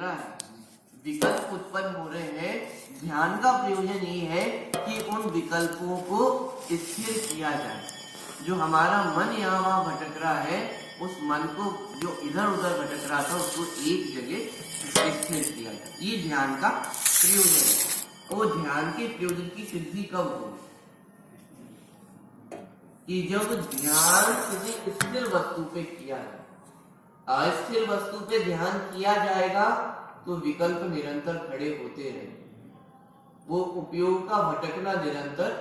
रहा है, विकल्प उत्पन्न हो रहे हैं। ध्यान का प्रयोजन ये है कि उन विकल्पों को स्थिर किया जाए। जो हमारा मन यहाँ वहाँ भटक रहा है, उस मन को जो इधर उधर भटक रहा था उसको एक जगह स्थिर किया जाए। ये ध्यान का प्रयोजन है। और ध्यान के प्रयोजन की सिद्धि कब होगी? कि जब ध्यान किसी स्थिर वस्तु पे किया जाए। अस्थिर वस्तु पे ध्यान किया जाएगा तो विकल्प निरंतर खड़े होते रहेंगे, वो उपयोग का भटकना निरंतर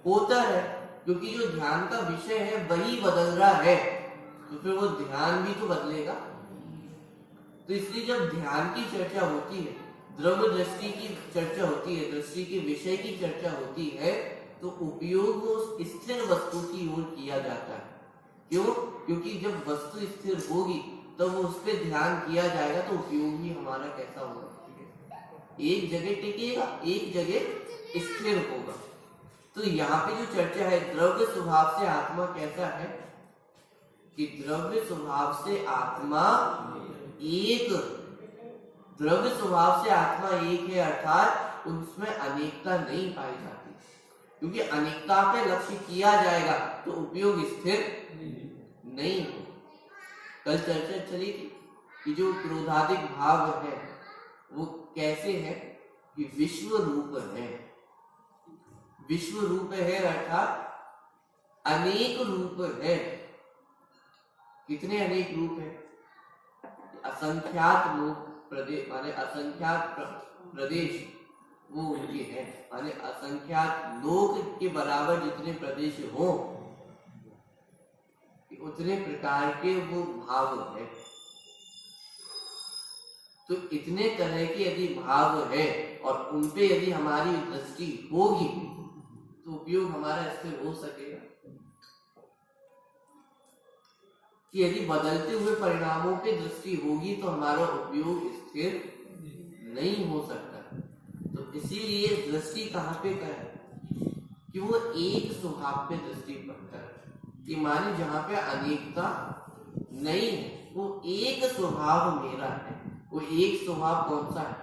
होता है, क्योंकि जो ध्यान का विषय है वही बदल रहा है, तो फिर वो ध्यान भी तो बदलेगा। तो इसलिए जब ध्यान की चर्चा होती है, द्रव्य दृष्टि की चर्चा होती है, दृष्टि के विषय की चर्चा होती है, तो उपयोग उस स्थिर वस्तु की ओर किया जाता है। क्यों? क्योंकि जब वस्तु स्थिर होगी तो वो उस पर ध्यान किया जाएगा, तो उपयोग भी हमारा कैसा होगा? एक जगह टिकेगा, एक जगह स्थिर होगा। तो यहाँ पे जो चर्चा है, द्रव्य स्वभाव से आत्मा कैसा है, कि द्रव्य स्वभाव से आत्मा एक, द्रव्य स्वभाव से आत्मा एक है, अर्थात उसमें अनेकता नहीं पाई जाती, क्योंकि अनेकता पे लक्ष्य किया जाएगा तो उपयोग स्थिर नहीं हो। कल चर्चा चली थी कि जो क्रोधाधिक भाव है वो कैसे है, कि विश्व रूप है। विश्व रूप है अर्थात अनेक रूप है। कितने अनेक रूप है? असंख्यात लोक प्रदेश, माने असंख्यात प्रदेश वो उनके हैं, माने असंख्यात लोक के बराबर जितने प्रदेश हो उतने प्रकार के वो भाव है। तो इतने तरह के यदि भाव है और उनपे यदि हमारी दृष्टि होगी तो उपयोग हमारा स्थिर हो सकेगा। कि यदि बदलते हुए परिणामों पे दृष्टि होगी तो हमारा उपयोग स्थिर नहीं हो सकता। तो इसीलिए दृष्टि कहाँ पे करे, कि वो एक स्वभाव पे दृष्टि पड़ता है, कि माने जहाँ पे अनेकता नहीं है, वो एक स्वभाव मेरा है। वो एक स्वभाव कौन सा है,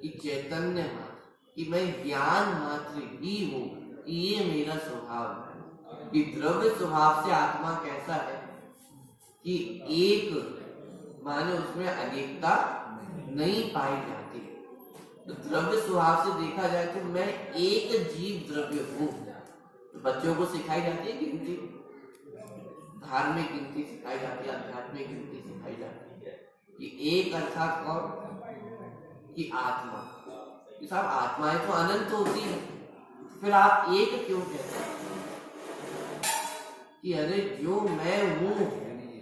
कि चैतन्य मात्र, कि मैं ज्ञान मात्र ही हूँ, ये मेरा स्वभाव है। कि द्रव्य स्वभाव से आत्मा कैसा है, कि एक, माने उसमें अनेकता नहीं पाई जाती। तो द्रव्य स्वभाव से देखा जाए तो मैं एक जीव द्रव्य हूँ। तो बच्चों को सिखाई जाती है गिनती, धार्मिक गिनती सिखाई जाती है, आध्यात्मिक गिनती सिखाई जाती है, कि एक अर्थात कौन, कि आत्मा। कि साहब आत्माएं तो अनंत होती है, फिर आप एक क्यों कहते हैं? कि अरे जो मैं हूं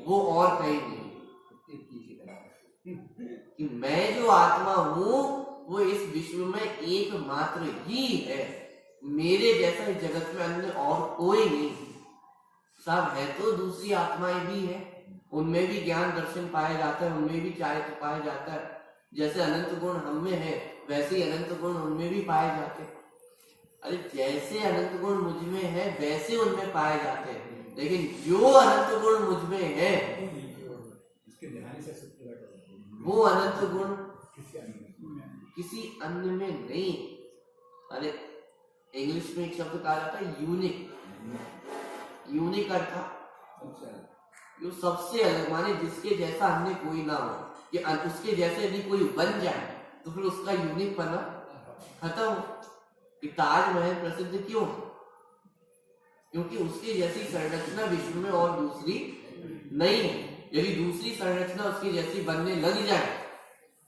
वो और कहीं नहीं, कि मैं जो आत्मा हूं वो इस विश्व में एकमात्र ही है। मेरे जैसा इस जगत में अन्य और कोई नहीं। सब है तो दूसरी आत्माएं भी है, उनमें भी ज्ञान दर्शन पाया जाता है, उनमें भी चारित्र पाया जाता है। जैसे अनंत गुण हम में है वैसे ही अनंत गुण उनमें भी पाए जाते हैं। अरे जैसे अनंत गुण मुझ में है वैसे उनमें पाए जाते हैं, लेकिन जो अनंत गुण मुझ में है वो अनंत गुण किसी अन्य में नहीं। अरे इंग्लिश में एक शब्द कहा जाता है यूनिक। यूनिक अर्थात जो सबसे अलग, माने जिसके जैसा अन्य कोई ना हो, कि उसके जैसे यदि कोई बन जाए तो फिर उसका यूनिक पना खत्म। कि ताजमहल प्रसिद्ध क्यों? क्योंकि उसकी जैसी संरचना विश्व में और दूसरी नहीं है। यदि दूसरी संरचना उसकी जैसी बनने लग जाए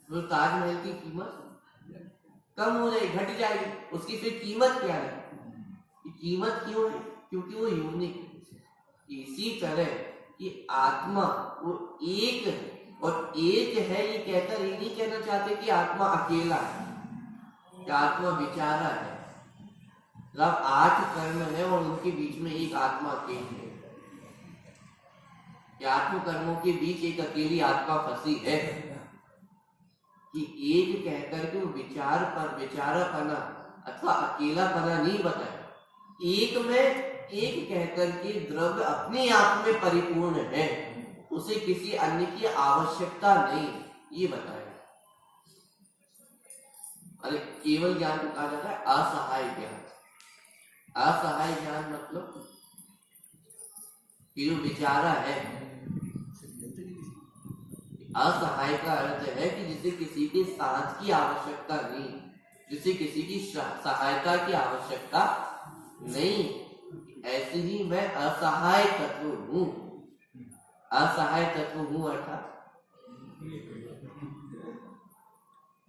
तो ताजमहल की कीमत कम हो जाएगी, घट जाएगी। उसकी फिर कीमत क्या है? कीमत क्यों है? क्योंकि वो यूनिक है। इसी तरह कि आत्मा वो एक है, और एक है ये कहकर ये नहीं कहना चाहते कि आत्मा अकेला है, कि आत्मा विचारा है। मतलब 8 कर्म है और उनके बीच में एक आत्मा अकेली है, कि आत्म कर्मों के बीच एक अकेली आत्मा फंसी है। कि एक कहकर के विचार पर विचारापना अथवा अकेलापना नहीं बताया। एक में एक कहकर के द्रव्य अपने आप में परिपूर्ण है, उसे किसी अन्य की आवश्यकता नहीं, ये बताया। अरे केवल ज्ञान को कहा जाता है असहाय ज्ञान। असहाय ज्ञान मतलब कि जो विचारा है, असहाय का अर्थ है कि जिसे किसी के साथ की आवश्यकता नहीं, जिसे किसी की सहायता की आवश्यकता नहीं, ऐसे ही मैं असहाय तत्व हूं। असहाय तत्व हूं अर्थात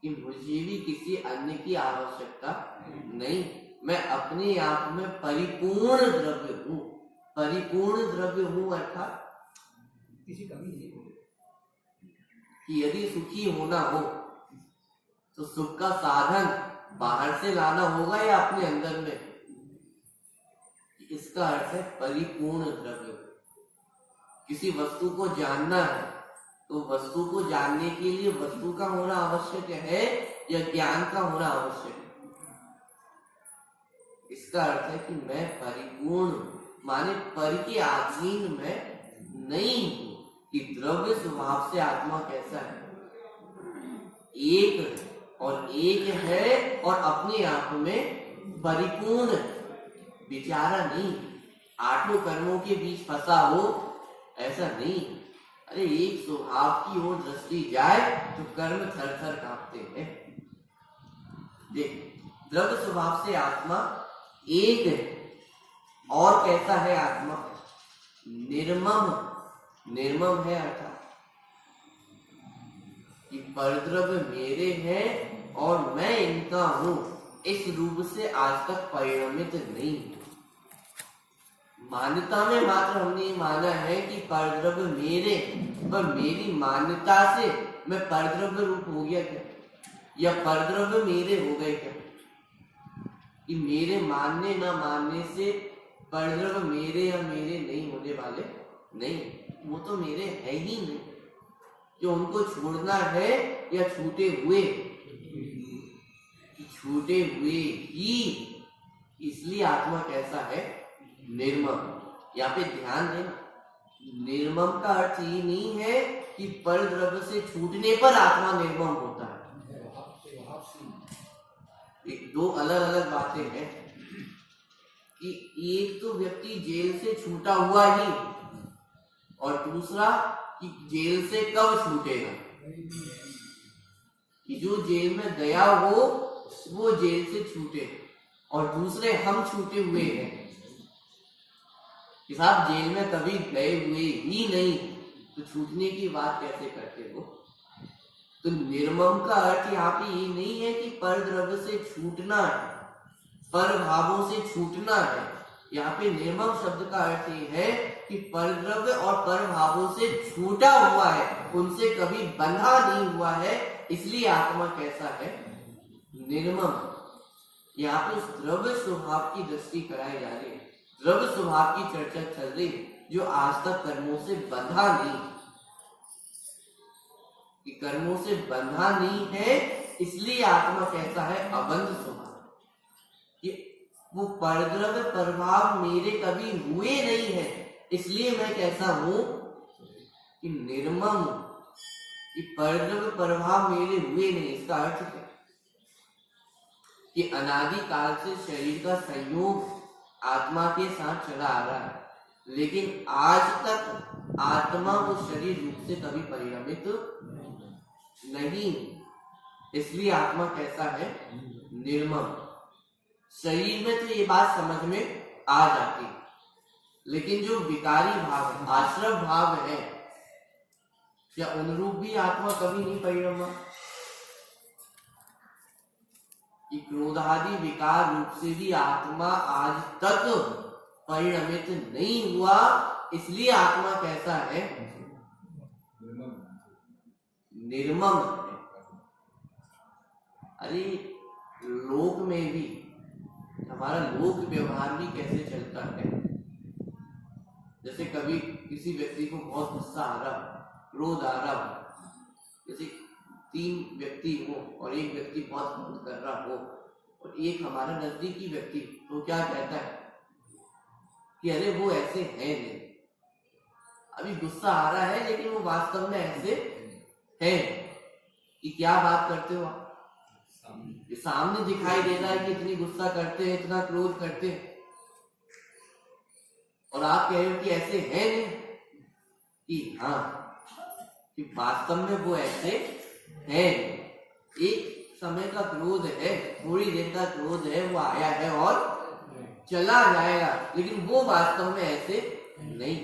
कि मुझे भी किसी अन्य की आवश्यकता नहीं, मैं अपने आप में परिपूर्ण द्रव्य हूं। परिपूर्ण द्रव्य हूं अर्थात किसी कमी नहीं हो कि यदि सुखी होना हो तो सुख का साधन बाहर से लाना होगा या अपने अंदर में। इसका अर्थ है परिपूर्ण द्रव्य। किसी वस्तु को जानना है तो वस्तु को जानने के लिए वस्तु का होना आवश्यक है या ज्ञान का होना आवश्यक है। इसका अर्थ है कि मैं परिपूर्ण, माने पर के अधीन में नहीं हूं। कि द्रव्य स्वभाव से आत्मा कैसा है, एक और एक है और अपने आप में परिपूर्ण, विचारा नहीं, आठों कर्मों के बीच फंसा हो, ऐसा नहीं। अरे एक स्वभाव की ओर दृष्टि जाए तो कर्म थर थर कांपते हैं। देख, द्रव्य स्वभाव से आत्मा एक है। और कैसा है आत्मा? निर्मम। निर्मम है अर्थात कि परद्रव्य मेरे हैं और मैं इनका हूं, इस रूप से आज तक परिणमित नहीं हूं। मान्यता में मात्र हमने माना है कि परद्रव्य मेरे, पर मेरी मान्यता से मैं परद्रव्य रूप हो गया क्या, या परद्रव्य मेरे हो गए क्या? कि मेरे मानने ना मानने से परद्रव्य मेरे या मेरे नहीं होने वाले नहीं, वो तो मेरे है ही नहीं। जो उनको छोड़ना है या छूटे हुए, छूटे हुए ही, इसलिए आत्मा कैसा है? निर्मम। यहाँ पे ध्यान देना, निर्मम का अर्थ ये नहीं है कि पर द्रव्य से छूटने पर आत्मा निर्मम होता है। एक दो अलग अलग बातें हैं कि एक तो व्यक्ति जेल से छूटा हुआ ही, और दूसरा कि जेल से कब छूटेगा। कि जो जेल में गया हो वो जेल से छूटे, और दूसरे हम छूटे हुए हैं कि साहब जेल में कभी गए हुए ही नहीं, तो छूटने की बात कैसे करते हो? तो निर्मम का अर्थ यहाँ पे ये नहीं है कि पर द्रव्य से छूटना है, पर भावों से छूटना है। यहाँ पे निर्मम शब्द का अर्थ ये है कि पर द्रव्य और पर भावों से छूटा हुआ है, उनसे कभी बंधा नहीं हुआ है, इसलिए आत्मा कैसा है? निर्मम। यहाँ पे उस द्रव्य स्वभाव की दृष्टि कराई जा रही है, द्रव्य स्वभाव की चर्चा चल रही है, जो आज तक कर्मों से बंधा नहीं, कि कर्मों से बंधा नहीं है, इसलिए आत्मा कैसा है? अबंध स्वभाव। वो परद्रव्य प्रभाव मेरे कभी हुए नहीं है, इसलिए मैं कैसा हूं? कि निर्मम। कि परद्रव्य प्रभाव मेरे हुए नहीं, इसका अर्थ क्या? कि अनादि काल से शरीर का संयोग आत्मा के साथ चला आ रहा है, लेकिन आज तक आत्मा वो शरीर रूप से कभी परिणमित नहीं, इसलिए आत्मा कैसा है? निर्मम। शरीर में तो ये बात समझ में आ जाती, लेकिन जो विकारी भाव है, आश्रव भाव है, क्या उनरूप भी आत्मा कभी नहीं परिणमा? कि क्रोधादि विकार रूप से भी आत्मा आज तक परिणमित नहीं हुआ, इसलिए आत्मा कैसा है? निर्मम है। अरे लोक में भी हमारा लोक व्यवहार भी कैसे चलता है? जैसे कभी किसी व्यक्ति को बहुत गुस्सा आ रहा, क्रोध आ रहा हो, जैसे 3 व्यक्ति हो और एक व्यक्ति बहुत क्रोध कर रहा हो, और एक हमारा नजदीकी व्यक्ति, तो क्या कहता है कि अरे वो ऐसे है नहीं, अभी गुस्सा आ रहा है लेकिन वो वास्तव में ऐसे है। कि क्या बात करते हो आप? ये सामने दिखाई दे रहा है कि इतनी गुस्सा करते हैं, इतना क्रोध करते हैं, और आप कह रहे हो कि ऐसे है नहीं, कि हाँ, कि वास्तव में वो ऐसे है। एक समय का क्रोध है, थोड़ी देर का क्रोध है, वो आया है और चला जाएगा, लेकिन वो वास्तव में ऐसे नहीं।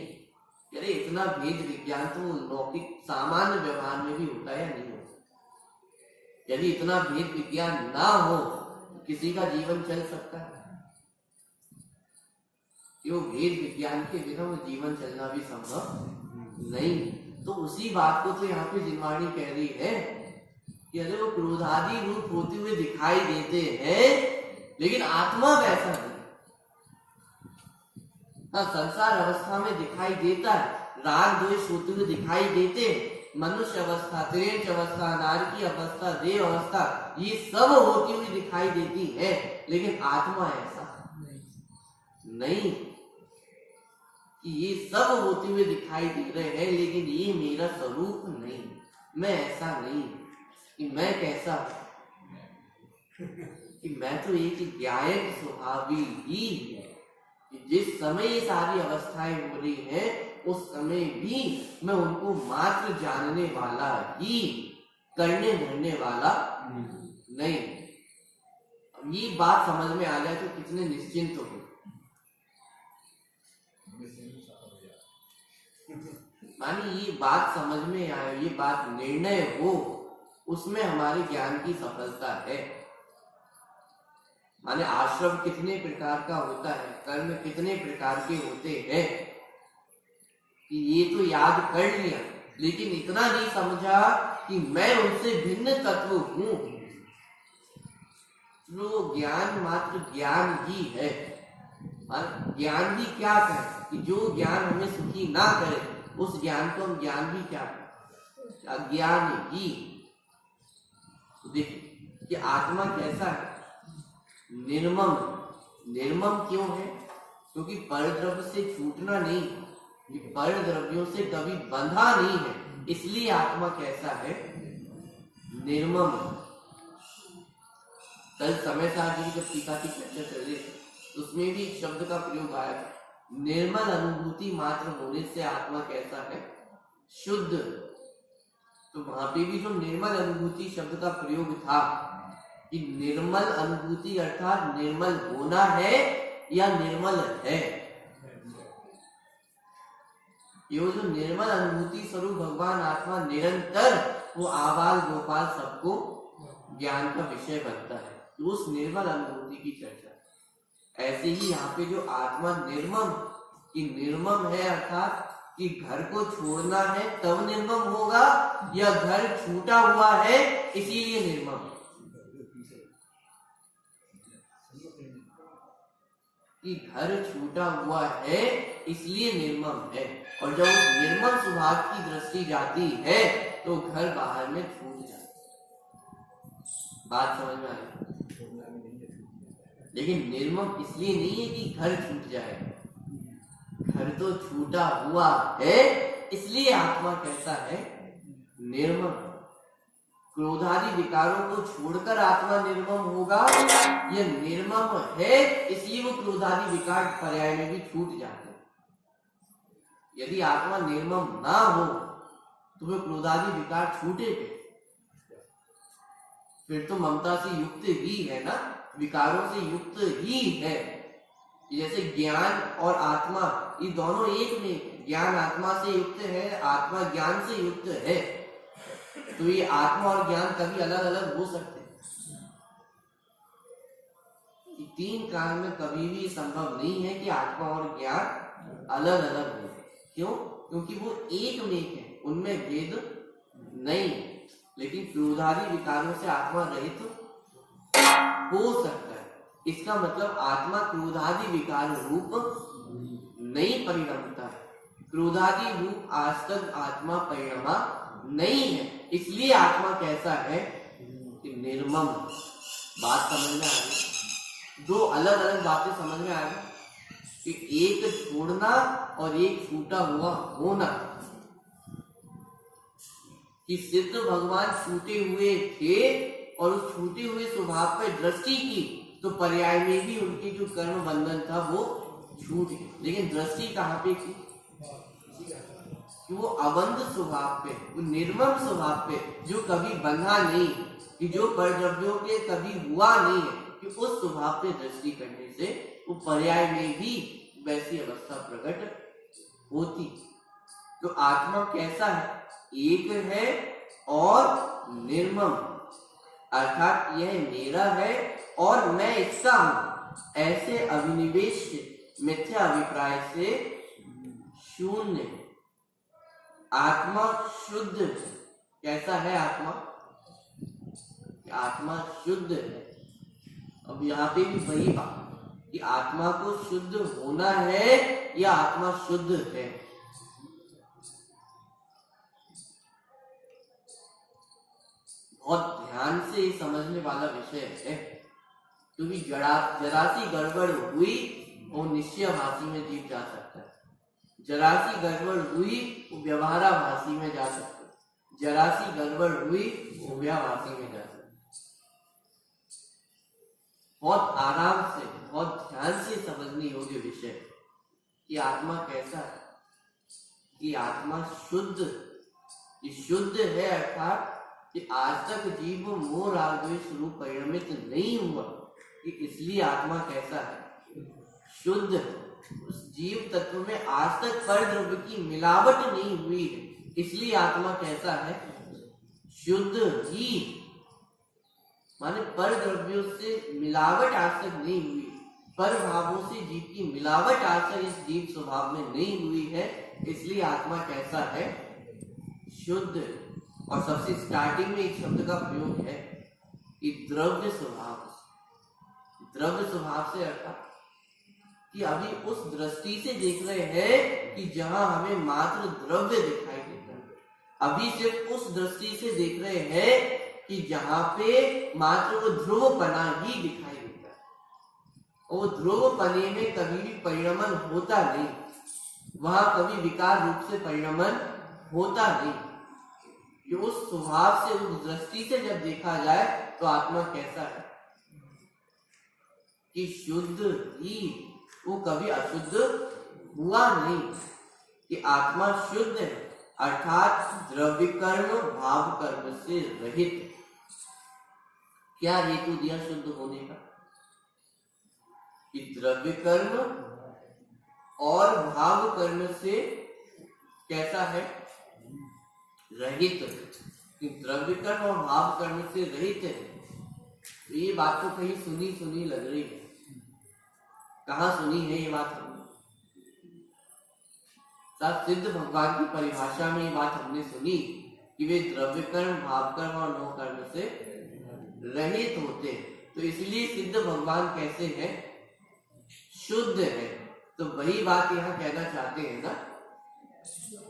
अरे इतना भेद विज्ञान तो लौकिक सामान्य व्यवहार में भी होता है या नहीं होता? यदि इतना भेद विज्ञान ना हो तो किसी का जीवन चल सकता है? क्यों? भेद विज्ञान के बिना वो जीवन चलना भी संभव नहीं। तो उसी बात को तो यहाँ पे जिनवाणी कह रही है कि अरे वो क्रोधादि रूप होते हुए दिखाई देते हैं, लेकिन आत्मा वैसा नहीं। हाँ, संसार अवस्था में दिखाई देता है, राग द्वेष होते हुए दिखाई देते हैं, मनुष्य अवस्था, त्रियंच अवस्था, नारकी अवस्था, देव अवस्था, ये सब होती हुई दिखाई देती है, लेकिन आत्मा ऐसा नहीं कि ये सब होते हुए दिखाई दे रहे हैं, लेकिन ये मेरा स्वरूप नहीं, मैं ऐसा नहीं। कि मैं कैसा, कि मैं तो एक ज्ञायक स्वभावी ही है, कि जिस समय ये सारी अवस्थाएं हो रही हैं, उस समय भी मैं उनको मात्र जानने वाला ही, करने धरने वाला नहीं। अब ये बात समझ में आ जाए तो कितने निश्चिंत हो। मानी ये बात समझ में आए, ये बात निर्णय हो, उसमें हमारे ज्ञान की सफलता है। माने आश्रम कितने प्रकार का होता है, कर्म कितने प्रकार के होते हैं, कि ये तो याद कर लिया, लेकिन इतना नहीं समझा कि मैं उनसे भिन्न तत्व हूं। तो ज्ञान मात्र ज्ञान ही है। ज्ञान भी क्या कहे कि जो ज्ञान हमें सुखी ना करे, उस ज्ञान को हम ज्ञान भी क्या करें? अज्ञान ही। देखिए कि आत्मा कैसा है, निर्मम। निर्मम क्यों है? क्योंकि परद्रव्य से छूटना नहीं, कि पर द्रव्यों से कभी बंधा नहीं है, इसलिए आत्मा कैसा है? निर्मम। कल समय साथ जी जब टीका की चर्चा चल रही उसमें भी एक शब्द का प्रयोग आया, निर्मल अनुभूति मात्र होने से आत्मा कैसा है? शुद्ध। तो वहां पे भी जो निर्मल अनुभूति शब्द का प्रयोग था, कि निर्मल अनुभूति अर्थात निर्मल होना है या निर्मल है। ये जो निर्मल अनुभूति स्वरूप भगवान आत्मा निरंतर वो आबाल गोपाल सबको ज्ञान का विषय बनता है, तो उस निर्मल अनुभूति की चर्चा। ऐसे ही यहाँ पे जो आत्मा निर्मम, कि निर्मम है अर्थात कि घर को छोड़ना है तब निर्मम होगा, या घर छूटा हुआ है इसीलिए निर्मम। कि घर छूटा हुआ है इसलिए निर्मम है, और जब उस निर्मम स्वभाव की दृष्टि जाती है तो घर बाहर में छूट जाता है। बात समझ में आई? लेकिन निर्मम इसलिए नहीं है कि घर छूट जाए, घर तो छूटा हुआ है इसलिए आत्मा कैसा है? निर्मम। क्रोधादि विकारों को छोड़कर आत्मा निर्मम होगा, या निर्मम है इसलिए वो क्रोधादि विकार पर्याय में भी छूट जाते हैं। यदि आत्मा निर्मम ना हो तो वे क्रोधादि विकार छूटे, फिर तो ममता से युक्त ही है ना, विकारों से युक्त ही है। जैसे ज्ञान और आत्मा ये दोनों एक में, ज्ञान आत्मा से युक्त है, आत्मा ज्ञान से युक्त है, तो ये आत्मा और ज्ञान कभी अलग अलग हो सकते हैं? तीन काल में कभी भी संभव नहीं है कि आत्मा और ज्ञान अलग अलग हो। क्यों? क्योंकि वो एक में है, उनमें भेद नहीं। लेकिन क्रोधादि विकारों से आत्मा रहित हो सकता है। इसका मतलब आत्मा क्रोधादि विकार रूप नहीं परिणमता है। क्रोधादि रूप आज तक आत्मा परिणमा नहीं है, इसलिए आत्मा कैसा है? कि निर्मम। बात समझ में आ गई? दो अलग अलग बातें समझ में आ गई, कि एक छोड़ना और एक छूटा हुआ होना। कि सिद्ध भगवान छूटे हुए थे और उस छूटे हुए स्वभाव पर दृष्टि की तो पर्याय में भी उनकी जो कर्म बंधन था वो छूट गया। लेकिन दृष्टि कहाँ पे की? कि वो अबंध स्वभाव पे, वो निर्मम स्वभाव पे जो कभी बंधा नहीं, कि जो परद्रव्यों के कभी हुआ नहीं है, कि उस स्वभाव पे दृष्टि करने से वो पर्याय में भी वैसी अवस्था प्रकट होती। तो आत्मा कैसा है? एक है और निर्मम, अर्थात यह मेरा है और मैं इसका हूं, ऐसे अभिनिवेश से, मिथ्या अभिप्राय से शून्य। आत्मा शुद्ध। कैसा है आत्मा? आत्मा शुद्ध है। अब यहाँ पे भी वही बात कि आत्मा को शुद्ध होना है या आत्मा शुद्ध है। बहुत ध्यान से समझने वाला विषय है, क्योंकि जरा सी गड़बड़ हुई वो निश्चयभाषी में जीव जा सकता है, जरा सी गड़बड़ हुई वो व्यवहाराभाषी में जा सकता है, जरा सी गड़बड़ हुई वो व्याभाषी में जा सकता है। बहुत आराम से, बहुत ध्यान से समझने योग्य विषय कि आत्मा कैसा है, कि आत्मा शुद्ध, कि शुद्ध है, अर्थात कि आज तक जीव मोह राग द्वेष रूप परिणमित नहीं हुआ, कि इसलिए आत्मा कैसा है? शुद्ध है। उस जीव तत्व में आज तक परद्रव्य की मिलावट नहीं हुई है, इसलिए आत्मा कैसा है? शुद्ध ही। माने पर द्रव्यों से मिलावट आज तक नहीं हुई, पर भावों से जीव की मिलावट आज तक इस जीव स्वभाव में नहीं हुई है, इसलिए आत्मा कैसा है? शुद्ध। और सबसे स्टार्टिंग में एक शब्द का प्रयोग है कि द्रव्य स्वभाव। द्रव्य स्वभाव से अर्थात कि अभी उस दृष्टि से देख रहे हैं कि जहां हमें मात्र द्रव्य दिखाई देता है, अभी सिर्फ उस दृष्टि से देख रहे हैं कि जहां पे मात्र वो ध्रुवपना ही दिखाई देता है, और वो ध्रुवपने में कभी भी परिणमन होता नहीं, वहां कभी विकार रूप से परिणमन होता नहीं। कि उस स्वभाव से, उस दृष्टि से जब देखा जाए तो आत्मा कैसा है? कि शुद्ध ही, वो कभी अशुद्ध हुआ नहीं, कि आत्मा शुद्ध है, अर्थात द्रव्य कर्म भाव कर्म से रहित। क्या हेतु दिया शुद्ध होने का? कि द्रव्य कर्म और भाव कर्म से कैसा है? रहित। कि द्रव्य कर्म और भाव कर्म से रहित है। तो ये बात तो कहीं सुनी सुनी लग रही है। कहाँ सुनी है ये बात हमने? साथ सिद्ध भगवान की परिभाषा में ये बात हमने सुनी कि वे द्रव्य कर्म, भाव कर्म और मोह कर्म से रहित होते हैं। तो इसलिए सिद्ध भगवान कैसे हैं? शुद्ध है। तो वही बात यहाँ कहना चाहते हैं ना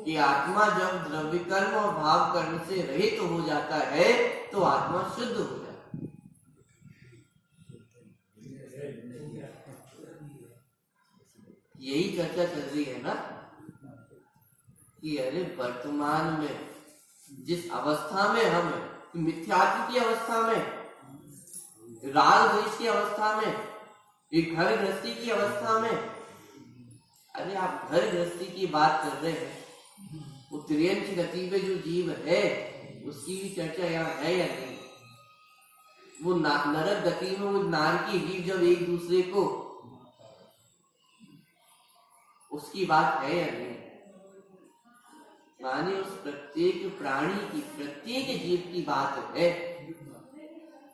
कि आत्मा जब द्रव्य कर्म और भाव कर्म से रहित हो जाता है तो आत्मा शुद्ध हो जाता है। यही चर्चा चल रही है ना कि अरे वर्तमान में जिस अवस्था में हम हैं, मिथ्यात्व की अवस्था में, राग द्वेष की अवस्था में, एक घर गृहस्थी की अवस्था में, अरे आप घर गृहस्थी की बात कर रहे हैं, उत्तरेयन गति में जो जीव है उसकी भी चर्चा यहाँ है या नहीं? वो नरक गति में वो नारकी जीव जब एक दूसरे को, उसकी बात है या नहीं? माने उस प्रत्येक प्राणी की, प्रत्येक जीव की बात है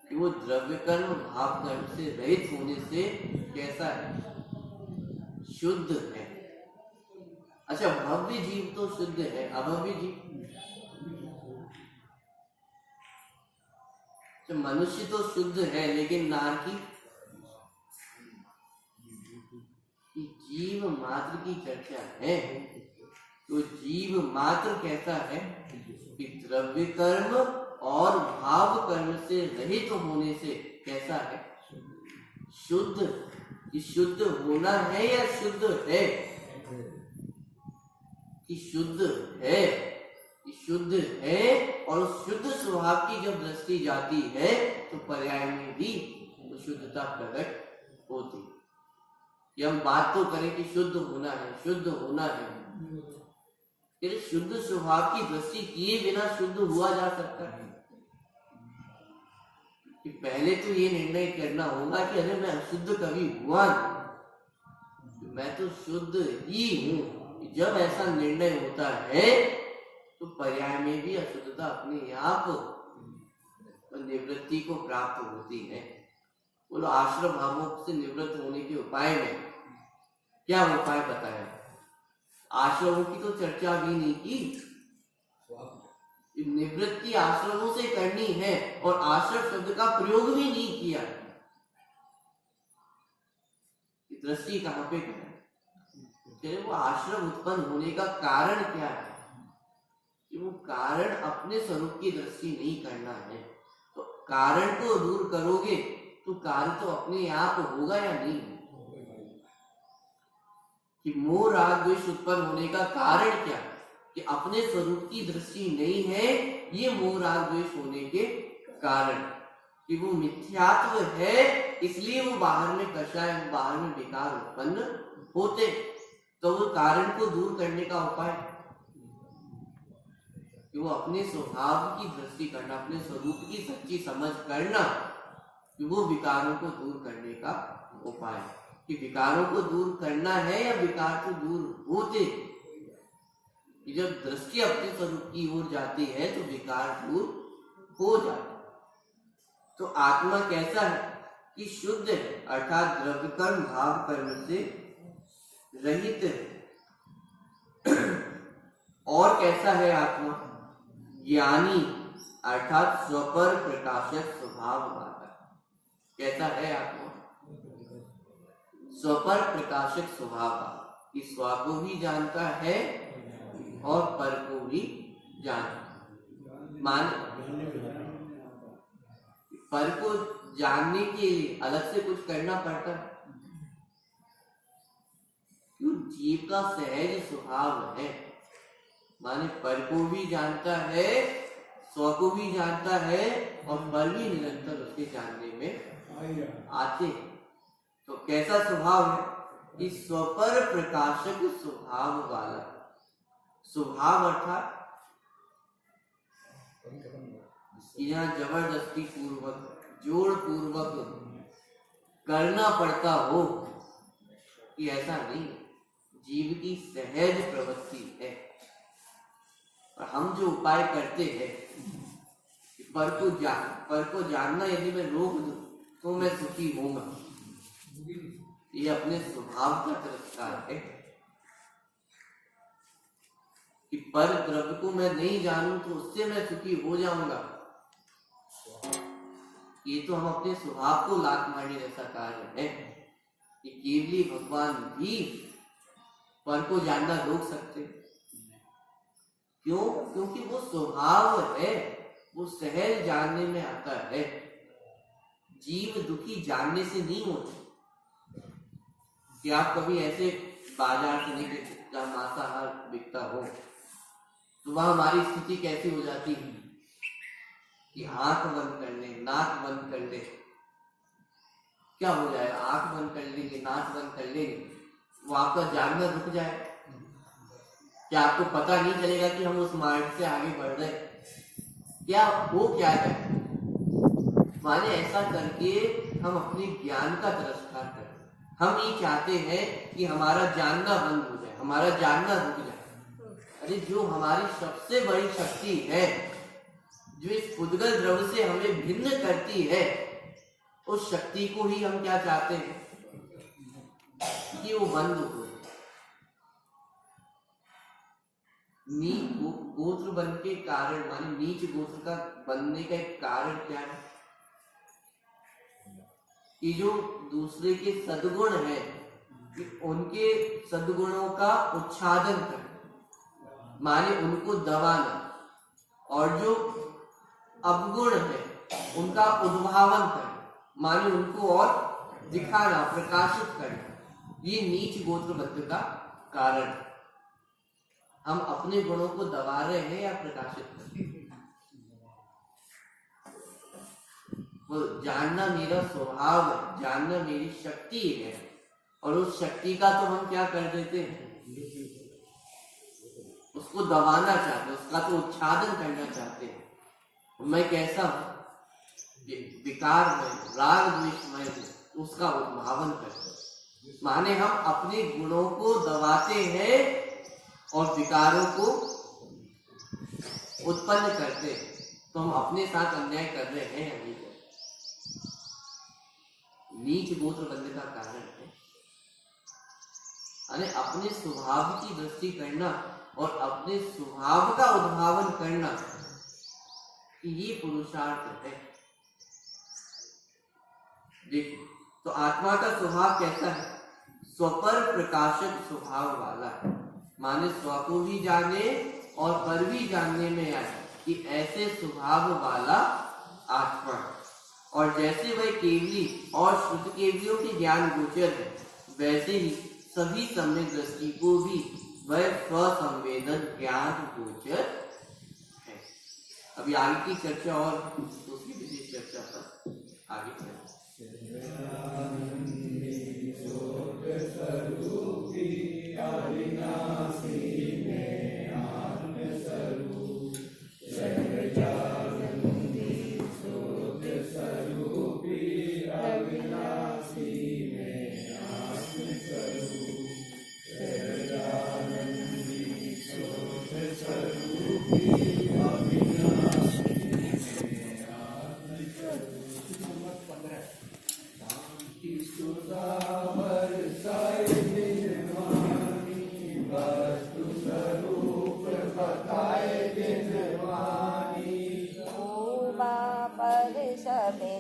कि वो द्रव्य कर्म भाव कर्म से रहित होने से कैसा है? शुद्ध है। अच्छा, भव्य जीव तो शुद्ध है, अभव्य जीव तो मनुष्य तो शुद्ध है, लेकिन नारकी जीव मात्र की चर्चा है। तो जीव मात्र कैसा है? कि द्रव्य कर्म और भाव कर्म से रहित होने से कैसा है? शुद्ध। कि शुद्ध होना है या शुद्ध है? कि शुद्ध है। शुद्ध है, और उस शुद्ध स्वभाव की जब दृष्टि जाती है तो पर्याय में भी शुद्धता प्रकट होती। कि हम बात तो करें कि शुद्ध होना है, शुद्ध होना है, फिर शुद्ध स्वभाव की दृष्टि किए बिना शुद्ध हुआ जा सकता है? कि पहले तो ये निर्णय करना होगा कि अरे मैं अशुद्ध कभी हुआ नहीं, मैं तो शुद्ध ही हूं। जब ऐसा निर्णय होता है तो पर्याय में भी अशुद्धता अपने आप निवृत्ति को प्राप्त होती है। बोलो, आश्रम भावों से निवृत्त होने के उपाय में क्या उपाय बताया? आश्रमों की तो चर्चा भी नहीं की, निवृत्ति आश्रमों से करनी है और आश्रम शब्द का प्रयोग भी नहीं किया। दृष्टि कहां पे करें? वो आश्रम उत्पन्न होने का कारण क्या है? कि वो कारण अपने स्वरूप की दृष्टि नहीं करना है। तो कारण को दूर करोगे तो कार्य तो अपने आप होगा या नहीं? कि मोह राग द्वेष उत्पन्न होने का कारण क्या है? कि अपने स्वरूप की दृष्टि नहीं है, ये मोह राग द्वेष होने के कारण। कि वो मिथ्यात्व है, इसलिए वो बाहर में कषाय, बाहर में विकार उत्पन्न होते। तो वो कारण को दूर करने का उपाय कि वो अपने स्वभाव की दृष्टि करना, अपने स्वरूप की सच्ची समझ करना, कि वो विकारों को दूर करने का उपाय। कि विकारों को दूर करना है या विकार तो दूर होते। कि जब दृष्टि अपने स्वरूप की ओर जाती है तो विकार दूर हो जाते। तो आत्मा कैसा है? कि शुद्ध है, अर्थात द्रव्य कर्म भाव कर्म से रहित है। और कैसा है आत्मा? ज्ञानी, अर्थात स्वपर प्रकाशक स्वभाव वाला। कैसा है आत्मा? स्वपर प्रकाशक स्वभाव वाला, कि स्व को भी जानता है और पर को भी जानता। मान पर को जानने के लिए अलग से कुछ करना पड़ता है? क्यों? जीव का सहज स्वभाव है। माने पर को भी जानता है, स्व को भी जानता है, और पर भी निरंतर उसके जानने में आते। तो कैसा स्वभाव है? कि स्वपर प्रकाशक स्वभाव वाला। स्वभाव अर्थात यहाँ जबरदस्ती पूर्वक, जोड़ पूर्वक करना पड़ता हो, कि ऐसा नहीं। जीव की सहज प्रवृत्ति है। और हम जो उपाय करते हैं, पर को जानना यदि मैं रोक दूं तो मैं सुखी होऊंगा, ये अपने स्वभाव का तिरस्कार है। कि पर द्रव्य को मैं नहीं जानूं तो उससे मैं सुखी हो जाऊंगा, ये तो हम अपने स्वभाव को लात मारने जैसा कार्य है। कि केवली भगवान भी पर को जानना रोक सकते। क्यों? क्योंकि वो स्वभाव है, वो सहज जानने में आता है। जीव दुखी जानने से नहीं होते। कि आप कभी ऐसे बाजार से निकले जहां मांसाहार बिकता हो, तो वहां हमारी स्थिति कैसी हो जाती है? कि आंख बंद कर ले, नाक बंद कर ले। क्या हो जाएगा? आंख बंद कर लेंगे, नाक बंद कर लेंगे, वो आपका जानना रुक जाए। क्या आपको पता नहीं चलेगा कि हम उस मार्ग से आगे बढ़ रहे? क्या हो क्या है? माने ऐसा करके हम अपने ज्ञान का तिरस्कार करते। हम ये चाहते हैं कि हमारा जानना बंद हो जाए, हमारा जानना रुक जाए। अरे जो हमारी सबसे बड़ी शक्ति है, जो इस उद्गल द्रव्य से हमें भिन्न करती है, उस शक्ति को ही हम क्या चाहते हैं? कि वो बंद हो। गोत्र बन के कारण, माने नीच गोत्र का बनने का एक कारण क्या है? कि जो दूसरे के सद्गुण है, कि उनके सद्गुणों का उच्छादन करना, माने उनको दबाना, और जो अवगुण है उनका उद्भावन करना, माने उनको और दिखाना, प्रकाशित करना, ये नीच गोत्रबद्ध का कारण। हम अपने गुणों को दबा रहे हैं या प्रकाशित कर रहे हैं? वो जानना मेरा स्वभाव है, जानना मेरी शक्ति है, और उस शक्ति का तो हम क्या कर देते हैं, उसको दबाना चाहते हैं, उसका तो उच्छादन करना चाहते हैं। मैं कैसा हूं, विकार में, राग द्वेषमय हूं, उसका उद्भावन करते हैं। माने हम अपने गुणों को दबाते हैं और विकारों को उत्पन्न करते हैं, तो हम अपने साथ अन्याय कर रहे हैं या नहीं? नीच गोत्र बनने का कारण है अरे अपने स्वभाव की दृष्टि करना और अपने स्वभाव का उद्भावन करना, ये पुरुषार्थ है। देखो, तो आत्मा का स्वभाव कैसा है? स्वपर प्रकाशक स्वभाव वाला है। माने स्व को भी जाने और पर भी जानने में आए कि ऐसे स्वभाव वाला आत्मा है। और जैसे वह केवली और शुद्ध केवलियों के ज्ञान गोचर है, वैसे ही सभी सम्यक दृष्टि को भी वह स्वसंवेदन ज्ञान गोचर है। अभी आगे की चर्चा और दूसरी विशेष चर्चा पर आगे चलें।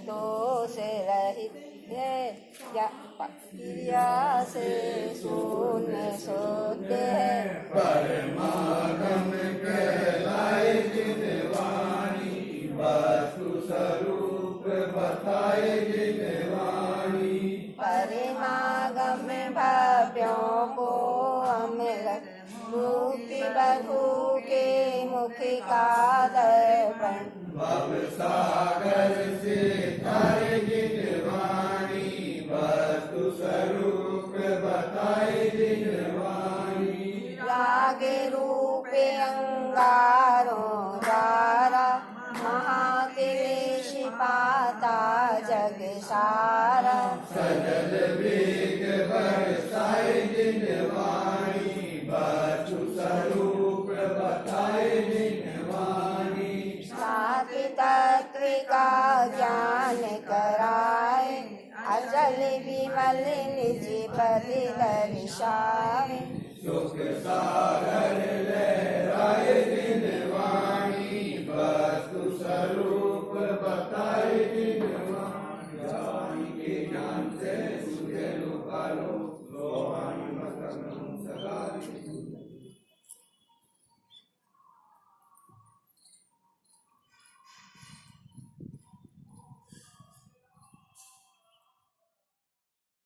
दोष रहित क्रिया से शून्य शुद्ध है। परमागम कहलाए जिन वाणी, वस्तु स्वरूप बताए जिन वाणी। परिमागम भव्यों को अमृत मुक्ति बधू के मुख का दर्पण। भव सागर से तारे जिन वाणी, वस्तु स्वरूप बताए जिन वाणी। राग रूप अंगारों द्वारा महाक्लेश पाता जग सारा। सजल वेग बरसाए जिन वाणी, वस्तु स्वरूप बताए जिन वाणी। सात तत्व का ज्ञान कराए, अचल विमल निज पद दर्शाए। सुख सागर